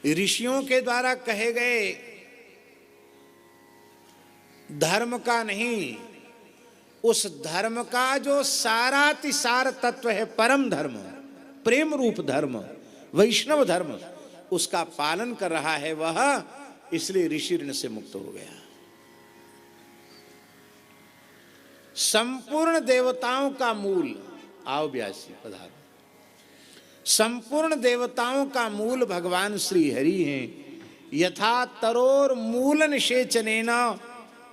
ऋषियों के द्वारा कहे गए धर्म का नहीं, उस धर्म का जो सारातिसार तत्व है, परम धर्म, प्रेम रूप धर्म, वैष्णव धर्म, उसका पालन कर रहा है वह, इसलिए ऋषि ऋण से मुक्त हो गया। संपूर्ण देवताओं का मूल, आओ व्यासी पधारो, संपूर्ण देवताओं का मूल भगवान श्री हरि हैं। यथा तरोर मूल निषेचनेन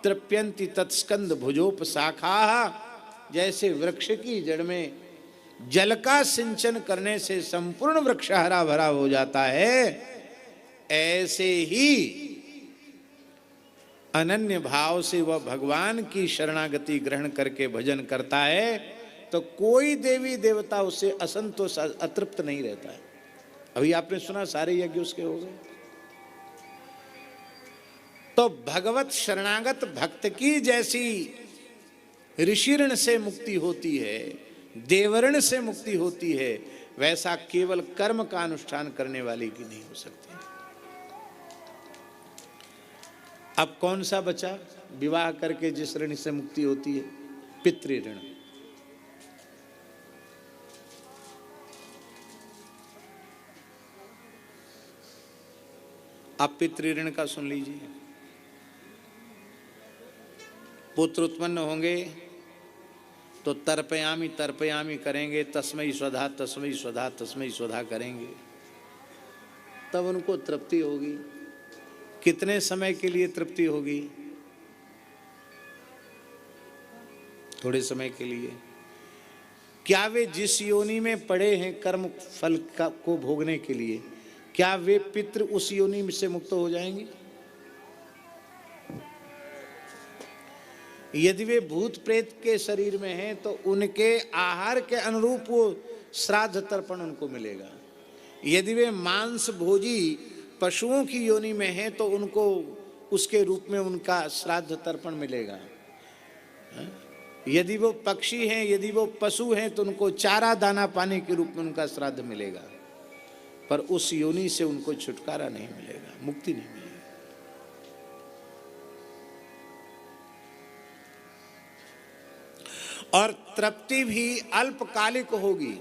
तृप्यन्ति तत्स्कंद भुजोपशाखा, जैसे वृक्ष की जड़ में जल का सिंचन करने से संपूर्ण वृक्ष हरा भरा हो जाता है, ऐसे ही अनन्य भाव से वह भगवान की शरणागति ग्रहण करके भजन करता है तो कोई देवी देवता उससे असंतोष अतृप्त नहीं रहता है। अभी आपने सुना सारे यज्ञ उसके हो गए। तो भगवत शरणागत भक्त की जैसी ऋषि ऋण से मुक्ति होती है, देवऋण से मुक्ति होती है, वैसा केवल कर्म का अनुष्ठान करने वाले की नहीं हो सकती। अब कौन सा बचा विवाह करके जिस ऋण से मुक्ति होती है? पितृऋण। आप पितृऋण का सुन लीजिए। पुत्र उत्पन्न होंगे तो तर्पयामी तर्पयामी करेंगे, तस्मै स्वधा तस्मै स्वधा तस्मै स्वधा करेंगे, तब उनको तृप्ति होगी। कितने समय के लिए तृप्ति होगी? थोड़े समय के लिए। क्या वे जिस योनि में पड़े हैं कर्म फल को भोगने के लिए, क्या वे पितृ उस योनि से मुक्त हो जाएंगे? यदि वे भूत प्रेत के शरीर में हैं तो उनके आहार के अनुरूप वो श्राद्ध तर्पण उनको मिलेगा। यदि वे मांस भोजी पशुओं की योनि में हैं तो उनको उसके रूप में उनका श्राद्ध तर्पण मिलेगा। यदि वो पक्षी हैं, यदि वो पशु हैं तो उनको चारा दाना पाने के रूप में उनका श्राद्ध मिलेगा, पर उस योनि से उनको छुटकारा नहीं मिलेगा, मुक्ति नहीं मिलेगी। और तृप्ति भी अल्पकालिक होगी,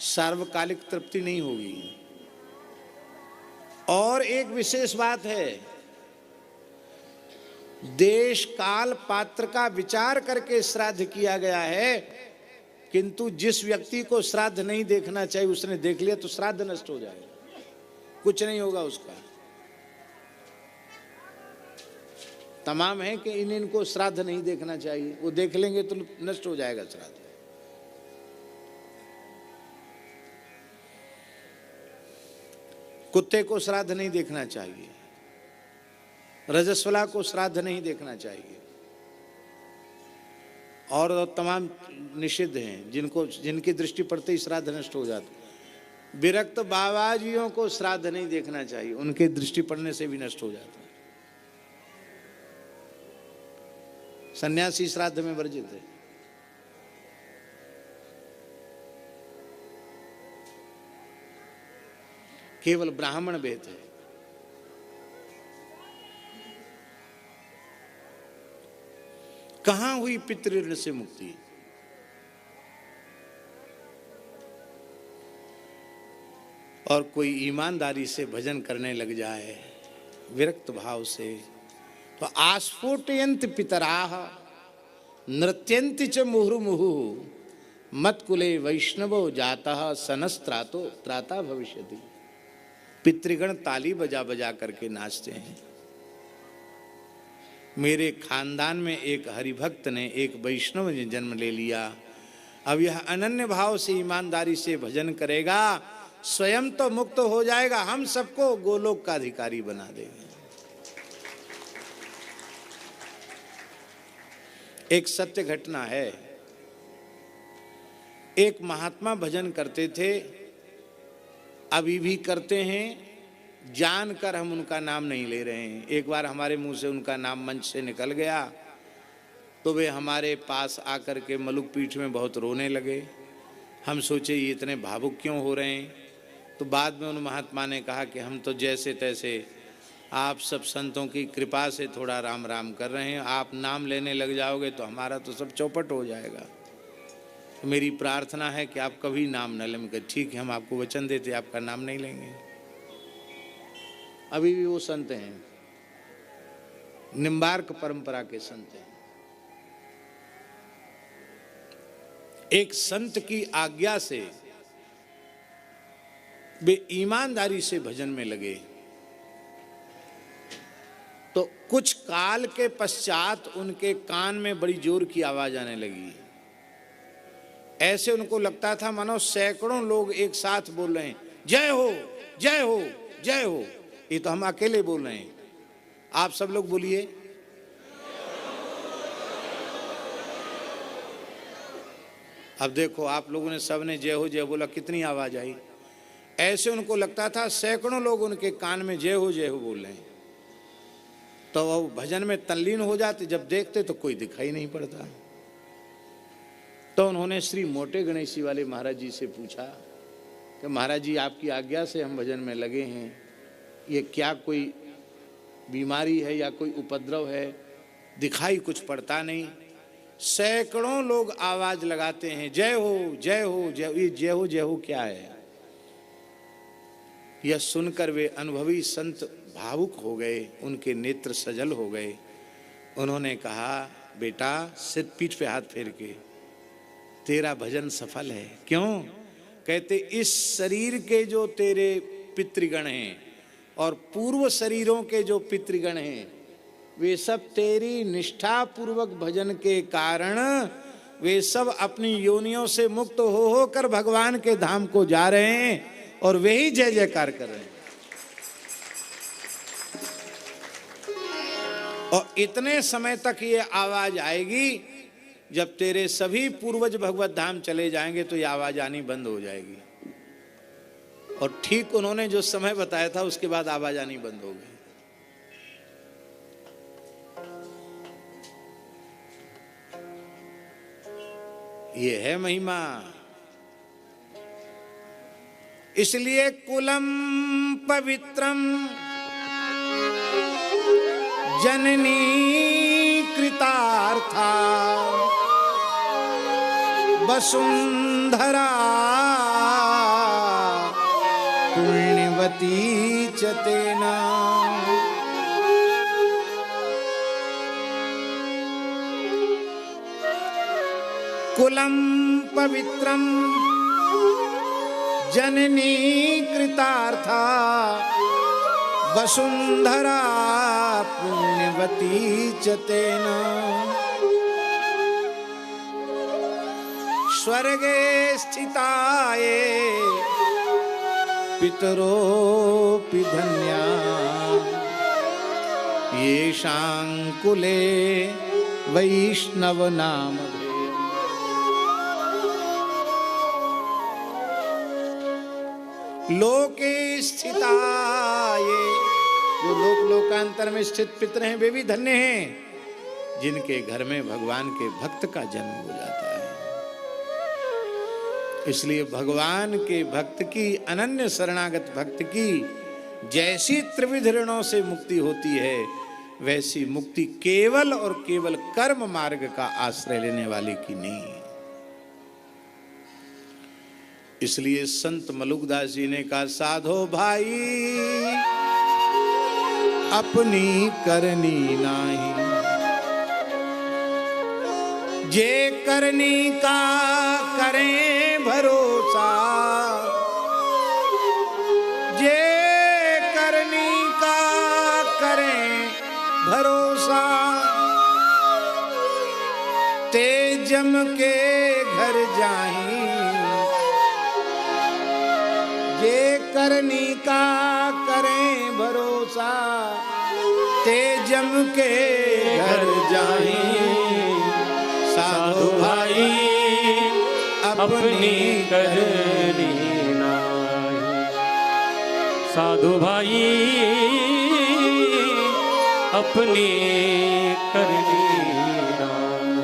सार्वकालिक तृप्ति नहीं होगी। और एक विशेष बात है, देश काल पात्र का विचार करके श्राद्ध किया गया है, किंतु जिस व्यक्ति को श्राद्ध नहीं देखना चाहिए उसने देख लिया तो श्राद्ध नष्ट हो जाएगा, कुछ नहीं होगा उसका। तमाम है कि इनको श्राद्ध नहीं देखना चाहिए, वो देख लेंगे तो नष्ट हो जाएगा श्राद्ध। कुत्ते को श्राद्ध नहीं देखना चाहिए, रजस्वला को श्राद्ध नहीं देखना चाहिए, और तमाम निषिद्ध हैं जिनकी दृष्टि पड़ते ही श्राद्ध नष्ट हो जाता। विरक्त बाबाजियों को श्राद्ध नहीं देखना चाहिए, उनके दृष्टि पड़ने से भी नष्ट हो जाता है। सन्यासी श्राद्ध में वर्जित है। केवल ब्राह्मण वेद है। कहां हुई पितृऋण से मुक्ति? और कोई ईमानदारी से भजन करने लग जाए विरक्त भाव से, तो आस्फोटयन्ति पितराः नृत्यन्ति च मुहुर्मुहुः मत्कुले वैष्णवो जातः सनस्त्रातो त्राता भविष्यति। पितृगण ताली बजा बजा करके नाचते हैं। मेरे खानदान में एक हरिभक्त ने, एक वैष्णव ने जन्म ले लिया। अब यह अनन्य भाव से ईमानदारी से भजन करेगा, स्वयं तो मुक्त हो जाएगा, हम सबको गोलोक का अधिकारी बना देगा। एक सत्य घटना है। एक महात्मा भजन करते थे, अभी भी करते हैं, जानकर हम उनका नाम नहीं ले रहे हैं। एक बार हमारे मुंह से उनका नाम मंच से निकल गया तो वे हमारे पास आकर के मलुक पीठ में बहुत रोने लगे। हम सोचे ये इतने भावुक क्यों हो रहे हैं, तो बाद में उन महात्मा ने कहा कि हम तो जैसे तैसे आप सब संतों की कृपा से थोड़ा राम राम कर रहे हैं, आप नाम लेने लग जाओगे तो हमारा तो सब चौपट हो जाएगा। तो मेरी प्रार्थना है कि आप कभी नाम न लें। ठीक है, हम आपको वचन देते आपका नाम नहीं लेंगे। अभी भी वो संत हैं, निम्बार्क परंपरा के संत हैं। एक संत की आज्ञा से वे ईमानदारी से भजन में लगे, तो कुछ काल के पश्चात उनके कान में बड़ी जोर की आवाज आने लगी। ऐसे उनको लगता था मानो सैकड़ों लोग एक साथ बोल रहे हैं, जय हो जय हो जय हो। ये तो हम अकेले बोल रहे हैं, आप सब लोग बोलिए। अब देखो, आप लोगों ने सबने जय हो बोला, कितनी आवाज आई। ऐसे उनको लगता था सैकड़ों लोग उनके कान में जय हो बोल रहे हैं। तो वो भजन में तल्लीन हो जाते, जब देखते तो कोई दिखाई नहीं पड़ता। तो उन्होंने श्री मोटे गणेशी वाले महाराज जी से पूछा कि महाराज जी, आपकी आज्ञा से हम भजन में लगे हैं, ये क्या कोई बीमारी है या कोई उपद्रव है? दिखाई कुछ पड़ता नहीं। सैकड़ों लोग आवाज लगाते हैं, जय हो जय हो जय हो। ये जय हो क्या है? यह सुनकर वे अनुभवी संत भावुक हो गए, उनके नेत्र सजल हो गए। उन्होंने कहा, बेटा, सिर पीठ पे हाथ फेर के, तेरा भजन सफल है। क्यों? कहते, इस शरीर के जो तेरे पितृगण हैं और पूर्व शरीरों के जो पितृगण हैं, वे सब तेरी निष्ठा पूर्वक भजन के कारण वे सब अपनी योनियों से मुक्त हो कर भगवान के धाम को जा रहे हैं और वे ही जय जयकार कर रहे हैं। और इतने समय तक ये आवाज आएगी, जब तेरे सभी पूर्वज भगवत धाम चले जाएंगे तो ये आवाज आनी बंद हो जाएगी। और ठीक उन्होंने जो समय बताया था उसके बाद आवाज आनी बंद हो गई। ये है महिमा। इसलिए कुलम पवित्रम जननी कृतार्था वसुंधरा पुण्यवती च तेना। कुलम पवित्रम जननी कृतार्था वसुंधरा पुण्यवती च तेना। स्वर्गे स्थिताये पितरोऽपि धन्या येषां कुले वैष्णव नाम। लोके स्थिताये, जो लोक लोकांतर में स्थित पितर हैं वे भी धन्य हैं जिनके घर में भगवान के भक्त का जन्म हो जाता है। इसलिए भगवान के भक्त की, अनन्य शरणागत भक्त की जैसी त्रिविध ऋणों से मुक्ति होती है, वैसी मुक्ति केवल और केवल कर्म मार्ग का आश्रय लेने वाले की नहीं है। इसलिए संत मलुकदास जी ने कहा, साधो भाई अपनी करनी नाही, जे करनी का करें भरोसा, जे करनी का करें भरोसा, ते जम के घर जाहीं। जे करनी का करें भरोसा, ते जम के घर जाहीं। साधु भाई अपनी करनी नाही, साधु भाई अपनी करनी नाही।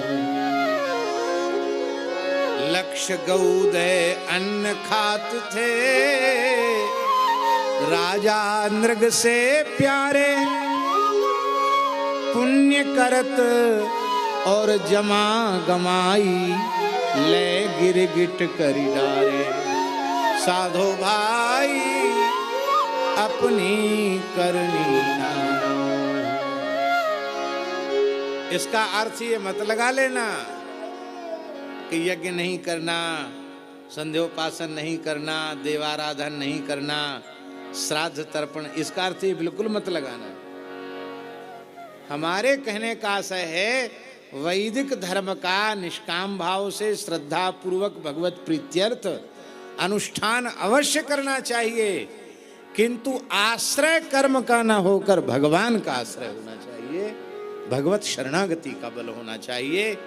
दक्ष गौदय अन्न खात थे, राजा नृग से प्यारे, पुण्य करत और जमा गमाई, ले गिर गिट करी डारे। साधो भाई अपनी करनी ना। इसका अर्थ ये मत लगा लेना कि यज्ञ नहीं करना, संध्योपासन नहीं करना, देवाराधन नहीं करना, श्राद्ध तर्पण, इसका अर्थ ये बिल्कुल मत लगाना। हमारे कहने का आशय है वैदिक धर्म का निष्काम भाव से श्रद्धा पूर्वक भगवत प्रीत्यर्थ अनुष्ठान अवश्य करना चाहिए, किंतु आश्रय कर्म का न होकर भगवान का आश्रय होना चाहिए, भगवत शरणागति का बल होना चाहिए।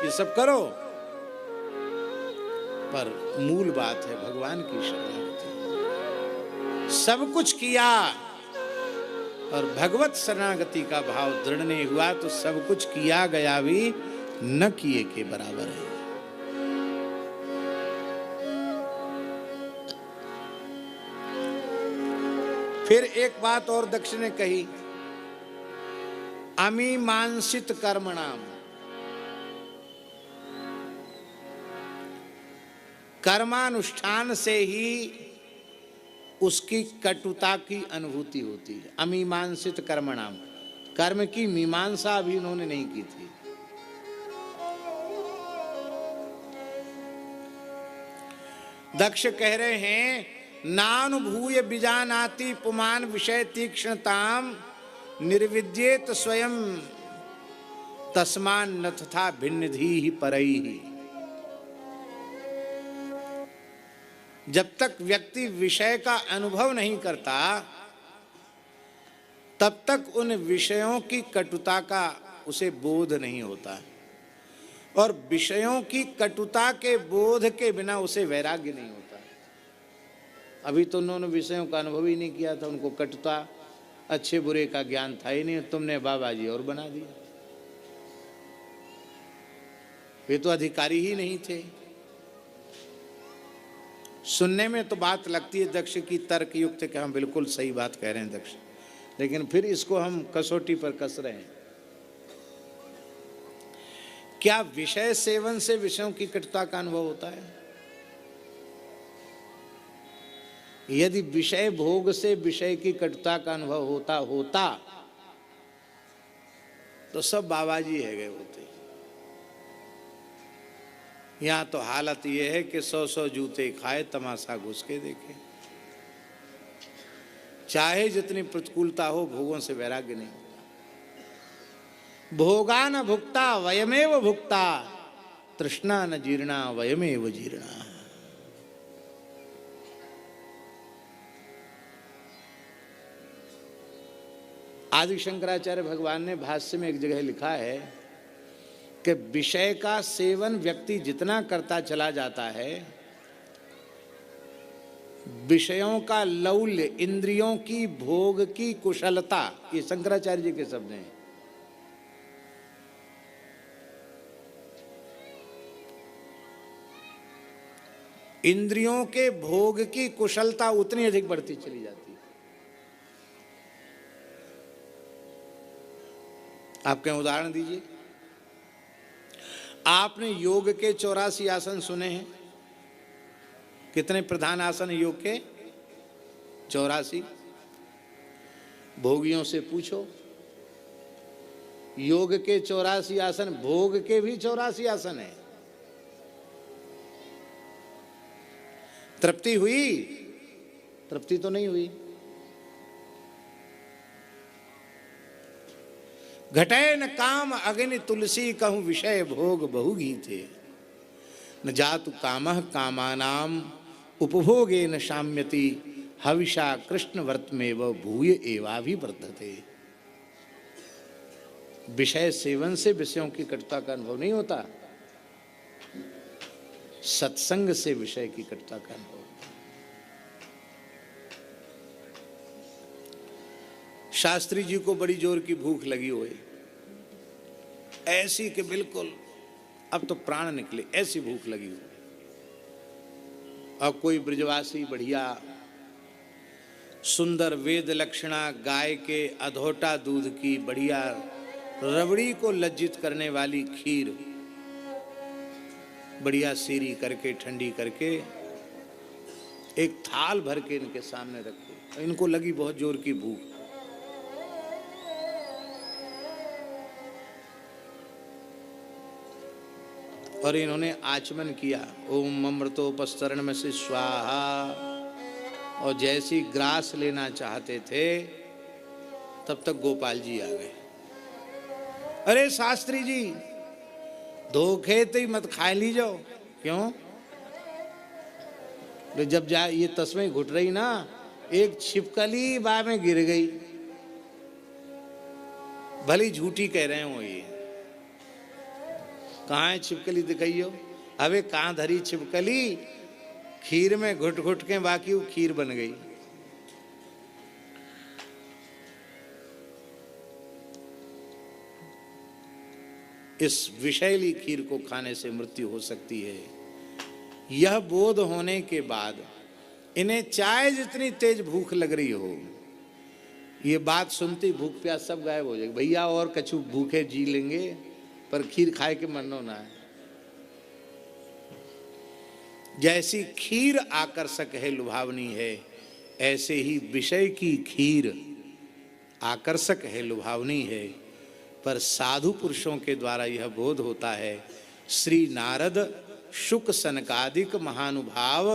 ये सब करो, पर मूल बात है भगवान की शरणागति। सब कुछ किया और भगवत शरणागति का भाव दृढ़ नहीं हुआ तो सब कुछ किया गया भी न किए के बराबर है। फिर एक बात और दक्ष ने कही, अमीमांसित कर्मणाम, कर्मानुष्ठान से ही उसकी कटुता की अनुभूति होती है। अमीमांसित कर्मणाम, कर्म की मीमांसा अभी उन्होंने नहीं की थी। दक्ष कह रहे हैं, नानुभूय बीजानाति पुमान विषय तीक्ष्णताम, निर्विद्येत स्वयं तस्मान न तथा भिन्नधि ही परई ही। जब तक व्यक्ति विषय का अनुभव नहीं करता तब तक उन विषयों की कटुता का उसे बोध नहीं होता, और विषयों की कटुता के बोध के बिना उसे वैराग्य नहीं होता। अभी तो उन्होंने विषयों का अनुभव ही नहीं किया था, उनको कटुता अच्छे बुरे का ज्ञान था ही नहीं, तुमने बाबा जी और बना दिया। वे तो अधिकारी ही नहीं थे। सुनने में तो बात लगती है दक्ष की तर्क युक्त कि हम बिल्कुल सही बात कह रहे हैं दक्ष, लेकिन फिर इसको हम कसौटी पर कस रहे हैं। क्या विषय सेवन से विषयों की कटुता का अनुभव होता है? यदि विषय भोग से विषय की कटुता का अनुभव होता तो सब बाबाजी है गए होते। यहां तो हालत यह है कि 100-100 जूते खाए, तमाशा घुस के देखे। चाहे जितनी प्रतिकूलता हो, भोगों से वैराग्य नहीं होता। भोगा न भुक्ता वयमेव भुक्ता, तृष्णा न जीर्णा वयमेव जीर्णा। आदि शंकराचार्य भगवान ने भाष्य में एक जगह लिखा है कि विषय का सेवन व्यक्ति जितना करता चला जाता है, विषयों का लौल्य, इंद्रियों की भोग की कुशलता, ये शंकराचार्य जी के शब्द हैं, इंद्रियों के भोग की कुशलता उतनी अधिक बढ़ती चली जाती है। आप कहीं उदाहरण दीजिए। आपने योग के 84 आसन सुने हैं? कितने प्रधान आसन योग के? 84। भोगियों से पूछो, योग के 84 आसन, भोग के भी 84 आसन है। तृप्ति हुई? तृप्ति तो नहीं हुई। घटे न काम अग्नि तुलसी कहूं, विषय भोग बहुगी थे। न जातु कामः कामानाम उपभोगे न शाम्यति, हविषा कृष्ण वर्तमेव भूय एवाभिवर्धते। विषय सेवन से विषयों की कटुता का अनुभव नहीं होता, सत्संग से विषय की कटुता का अनुभव। शास्त्री जी को बड़ी जोर की भूख लगी हुई, ऐसी कि बिल्कुल अब तो प्राण निकले, ऐसी भूख लगी हो। और कोई ब्रजवासी बढ़िया सुंदर वेद लक्षणा गाय के अधोटा दूध की बढ़िया रबड़ी को लज्जित करने वाली खीर बढ़िया सीरी करके ठंडी करके एक थाल भर के इनके सामने रखे। इनको लगी बहुत जोर की भूख। और इन्होंने आचमन किया, ओम अमृतोपस्तरण में से स्वाहा। और जैसी ग्रास लेना चाहते थे तब तक गोपाल जी आ गए। अरे शास्त्री जी, धोखे तो ही मत खा लीजो। क्यों? जब जा ये तस्में घुट रही ना, एक छिपकली बा में गिर गई। भली झूठी कह रहे हो ये, कहाँ है छिपकली दिखाइयो। अबे कहाँ धरी छिपकली, खीर में घुट घुट के बाकी वो खीर बन गई। इस विषैली खीर को खाने से मृत्यु हो सकती है। यह बोध होने के बाद इन्हें चाहे जितनी तेज भूख लग रही हो, ये बात सुनती भूख प्यास सब गायब हो जाएगी। भैया और कछु भूखे जी लेंगे पर खीर खाए के मनो ना है। जैसी खीर आकर्षक है, लुभावनी है, ऐसे ही विषय की खीर आकर्षक है, लुभावनी है। पर साधु पुरुषों के द्वारा यह बोध होता है। श्री नारद, शुक, सनकादिक महानुभाव,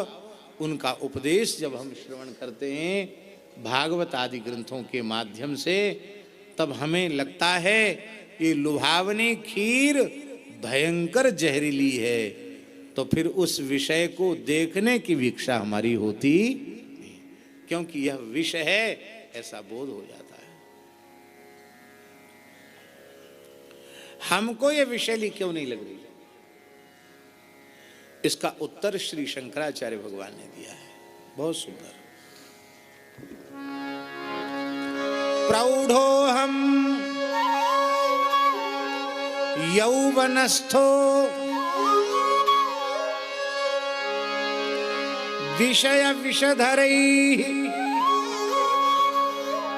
उनका उपदेश जब हम श्रवण करते हैं भागवत आदि ग्रंथों के माध्यम से, तब हमें लगता है ये लुभावनी खीर भयंकर जहरीली है। तो फिर उस विषय को देखने की भी इच्छा हमारी होती नहीं, क्योंकि यह विष है, ऐसा बोध हो जाता है। हमको यह विषैली क्यों नहीं लग रही? इसका उत्तर श्री शंकराचार्य भगवान ने दिया है, बहुत सुंदर। प्रौढ़ो हम यौवनस्थो विषय विषधरैः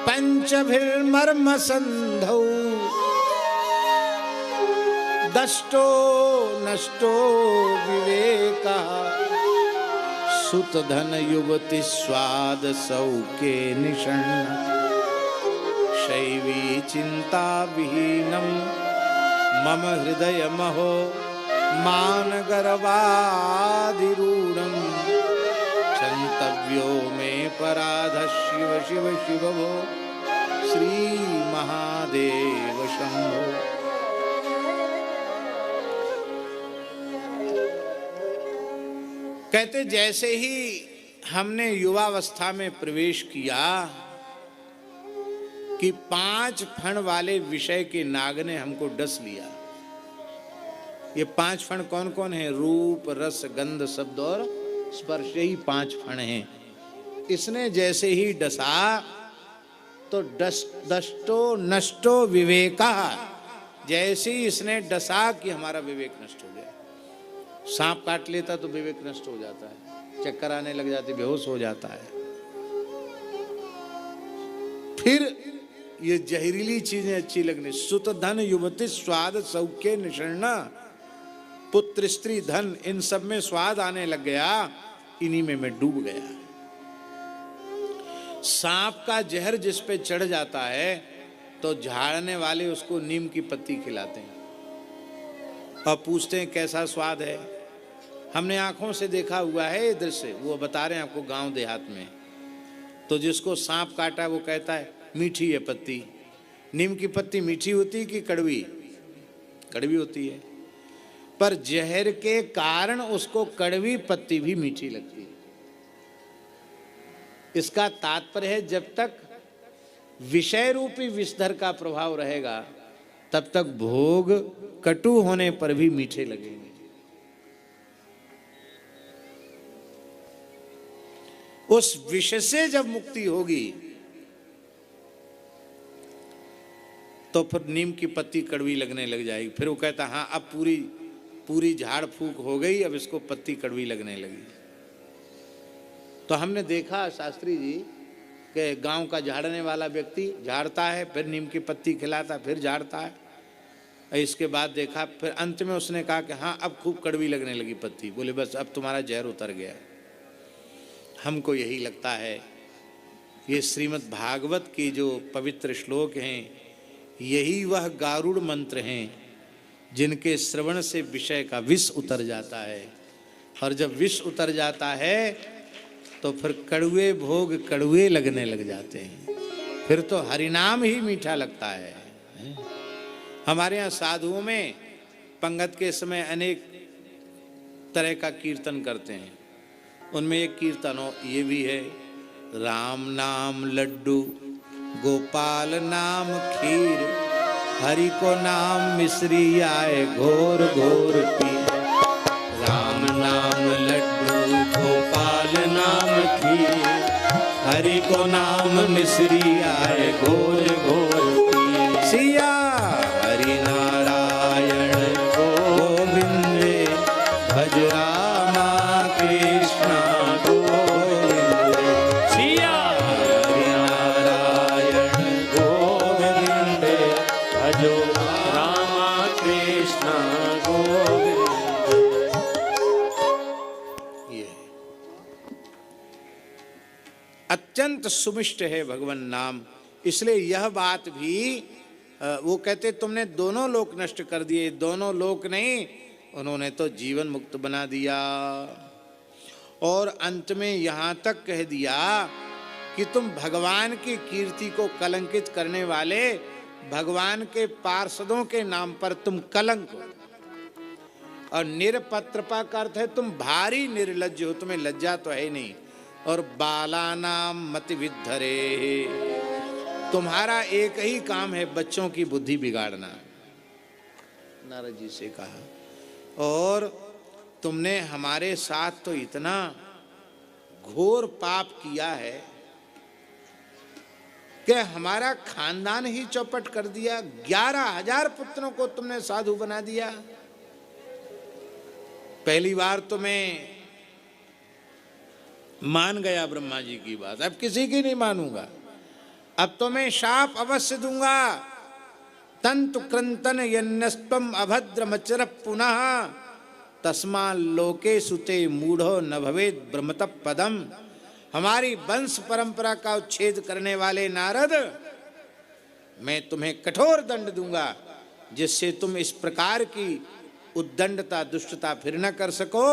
पंचभिर्मर्म संधौ दष्टो नष्टो विवेकः सुत धन युवति स्वाद सौके निषण्ण शैवी चिंता विहीनम मम हृदय महो मान गर्वादिरूढ़म क्षन्तव्यो में पराध शिव शिव शिव भो श्री महादेव शंभो। कहते जैसे ही हमने युवावस्था में प्रवेश किया कि 5 फण वाले विषय के नाग ने हमको डस लिया। ये 5 फण कौन कौन है? रूप, रस, गंध, शब्द और स्पर्श, ही 5 फण हैं। इसने जैसे ही डसा तो दष्टो नष्टो विवेका, जैसे ही इसने डसा कि हमारा विवेक नष्ट हो गया। सांप काट लेता तो विवेक नष्ट हो जाता है, चक्कर आने लग जाते, बेहोश हो जाता है। फिर ये जहरीली चीजें अच्छी लगने, सुत धन युवती स्वाद सौख्य निषण्ण, पुत्र स्त्री धन, इन सब में स्वाद आने लग गया, इन्हीं में मैं डूब गया। सांप का जहर जिस पे चढ़ जाता है तो झाड़ने वाले उसको नीम की पत्ती खिलाते हैं और पूछते हैं कैसा स्वाद है। हमने आंखों से देखा हुआ है ये दृश्य, वो बता रहे हैं आपको गांव देहात में। तो जिसको सांप काटा वो कहता है मीठी है पत्ती। नीम की पत्ती मीठी होती कि कड़वी? कड़वी होती है, पर जहर के कारण उसको कड़वी पत्ती भी मीठी लगती है। इसका तात्पर्य है जब तक विषय रूपी विषधर का प्रभाव रहेगा तब तक भोग कटु होने पर भी मीठे लगेंगे। उस विष से जब मुक्ति होगी तो फिर नीम की पत्ती कड़वी लगने लग जाएगी। फिर वो कहता हाँ अब पूरी झाड़ फूक हो गई, अब इसको पत्ती कड़वी लगने लगी। तो हमने देखा शास्त्री जी कि गांव का झाड़ने वाला व्यक्ति झाड़ता है, फिर नीम की पत्ती खिलाता, फिर झाड़ता है। इसके बाद देखा, फिर अंत में उसने कहा कि हाँ अब खूब कड़वी लगने लगी पत्ती। बोले बस अब तुम्हारा जहर उतर गया। हमको यही लगता है ये श्रीमद् भागवत की जो पवित्र श्लोक हैं, यही वह गारुड़ मंत्र हैं जिनके श्रवण से विषय का विष उतर जाता है। और जब विष उतर जाता है तो फिर कड़वे भोग कड़वे लगने लग जाते हैं, फिर तो हरिनाम ही मीठा लगता है। हमारे यहाँ साधुओं में पंगत के समय अनेक तरह का कीर्तन करते हैं। उनमें एक कीर्तन हो ये भी है, राम नाम लड्डू गोपाल नाम खीर, हरि को नाम मिश्री आए घोर घोर पीर। राम नाम लड्डू गोपाल नाम खीर, हरि को नाम मिश्री आए घोर घोर पीर। सिया हरि नारायण गोविंद, भज रामा कृष्ण गोविंद। सिया हरि नारायण गोविंद, भजो रामा कृष्ण गोविंद। ये अत्यंत सुमिष्ट है भगवान नाम। इसलिए यह बात भी वो कहते तुमने दोनों लोक नष्ट कर दिए। दोनों लोक नहीं, उन्होंने तो जीवन मुक्त बना दिया। और अंत में यहाँ तक कह दिया कि तुम भगवान की कीर्ति को कलंकित करने वाले, भगवान के पार्षदों के नाम पर तुम कलंक हो। और निरपत्रपा का अर्थ है तुम भारी निर्लज्ज हो, तुम्हें लज्जा तो है नहीं। और बालानाम मति विद्धरे, तुम्हारा एक ही काम है बच्चों की बुद्धि बिगाड़ना, नारद जी से कहा। और तुमने हमारे साथ तो इतना घोर पाप किया है कि हमारा खानदान ही चौपट कर दिया। 11,000 पुत्रों को तुमने साधु बना दिया। पहली बार तो मैं मान गया ब्रह्मा जी की बात, अब किसी की नहीं मानूंगा। अब तो मैं शाप अवश्य दूंगा। तंतु क्रंतन यन्नस्त्वम अभद्रमचर पुनः, तस्मा लोके सुते मूढ़ो न भवेद ब्रह्मत पदम। हमारी वंश परंपरा का उच्छेद करने वाले नारद, मैं तुम्हें कठोर दंड दूंगा जिससे तुम इस प्रकार की उद्दंडता दुष्टता फिर न कर सको।